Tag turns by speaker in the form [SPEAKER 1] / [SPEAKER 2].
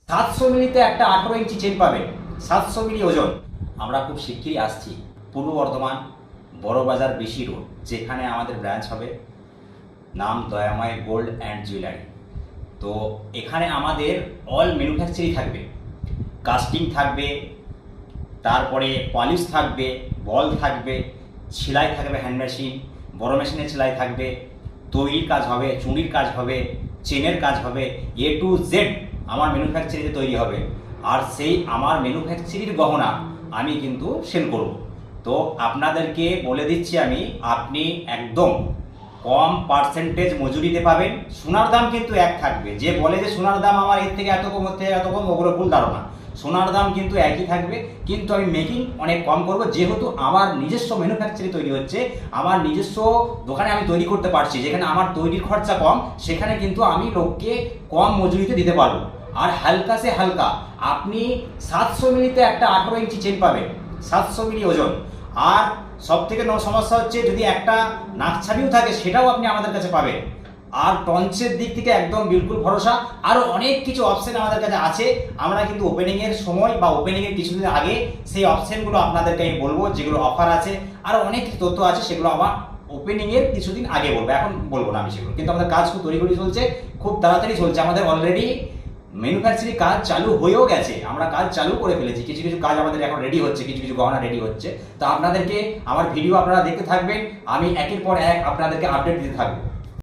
[SPEAKER 1] 700 মিলিতে একটা 18 ইঞ্চি চেন পাবেন, 700 মিলি ওজন। আমরা খুব শিগগিরই আসছি পূর্ব বর্ধমান বড়বাজার বেশি রোড, যেখানে আমাদের ব্রাঞ্চ হবে, নাম দয়াময় গোল্ড অ্যান্ড জুয়েলারি। তো এখানে আমাদের অল ম্যানুফ্যাকচারিং থাকবে, কাস্টিং থাকবে, তারপরে পলিশ থাকবে, বল থাকবে, সেলাই থাকবে, হ্যান্ড মেশিন, বড় মেশিনের সেলাই থাকবে, তৈরির কাজ হবে, চুড়ির কাজ হবে, চেনের কাজ হবে, এ টু জেড আমার ম্যানুফ্যাকচারিংয়ে তৈরি হবে। আর সেই আমার ম্যানুফ্যাকচারির গহনা আমি কিন্তু সেল করব। তো আপনাদেরকে বলে দিচ্ছি আমি, আপনি একদম কম পার্সেন্টেজ মজুরিতে পাবেন। সোনার দাম কিন্তু এক থাকবে। যে বলে যে সোনার দাম আমার এর থেকে এত কম, ওর থেকে এত কম, ওগুলো ভুল ধারণা। সোনার দাম কিন্তু একই থাকবে, কিন্তু আমি মেকিং অনেক কম করব, যেহেতু আমার নিজস্ব ম্যানুফ্যাকচারিং তৈরি হচ্ছে, আমার নিজস্ব দোকানে আমি তৈরি করতে পারছি, যেখানে আমার তৈরির খরচা কম, সেখানে কিন্তু আমি লোককে কম মজুরিতে দিতে পারবো। আর হালকা সে হালকা আপনি 700 মিলিতে একটা 18 ইঞ্চি চেন পাবেন, 700 মিলি ওজন। আর সব থেকে সমস্যা হচ্ছে যদি একটা নাকছাবিও থাকে, সেটাও আপনি আমাদের কাছে পাবেন। আর টঞ্চের দিক থেকে একদম বিলকুল ভরসা। আরও অনেক কিছু অপশন আমাদের কাছে আছে। আমরা কিন্তু ওপেনিংয়ের সময় বা ওপেনিংয়ের কিছুদিন আগে সেই অপশনগুলো আপনাদেরকে আমি বলবো, যেগুলো অফার আছে। আরও অনেক কিছু তথ্য আছে, সেগুলো আমার ওপেনিংয়ের কিছুদিন আগে বলবো, এখন বলবো না আমি সেগুলো। কিন্তু আমাদের কাজ খুব তৈরি চলছে, খুব তাড়াতাড়ি চলছে। আমাদের অলরেডি ম্যানুফ্যাকচারিং কাজ চালু হয়েও গেছে, আমরা কাজ চালু করে ফেলেছি। কিছু কিছু কাজ আমাদের এখন রেডি হচ্ছে, কিছু কিছু গহনা রেডি হচ্ছে। তো আপনাদেরকে আমার ভিডিও আপনারা দেখতে থাকবেন, আমি একের পর এক আপনাদেরকে আপডেট দিতে থাকবো।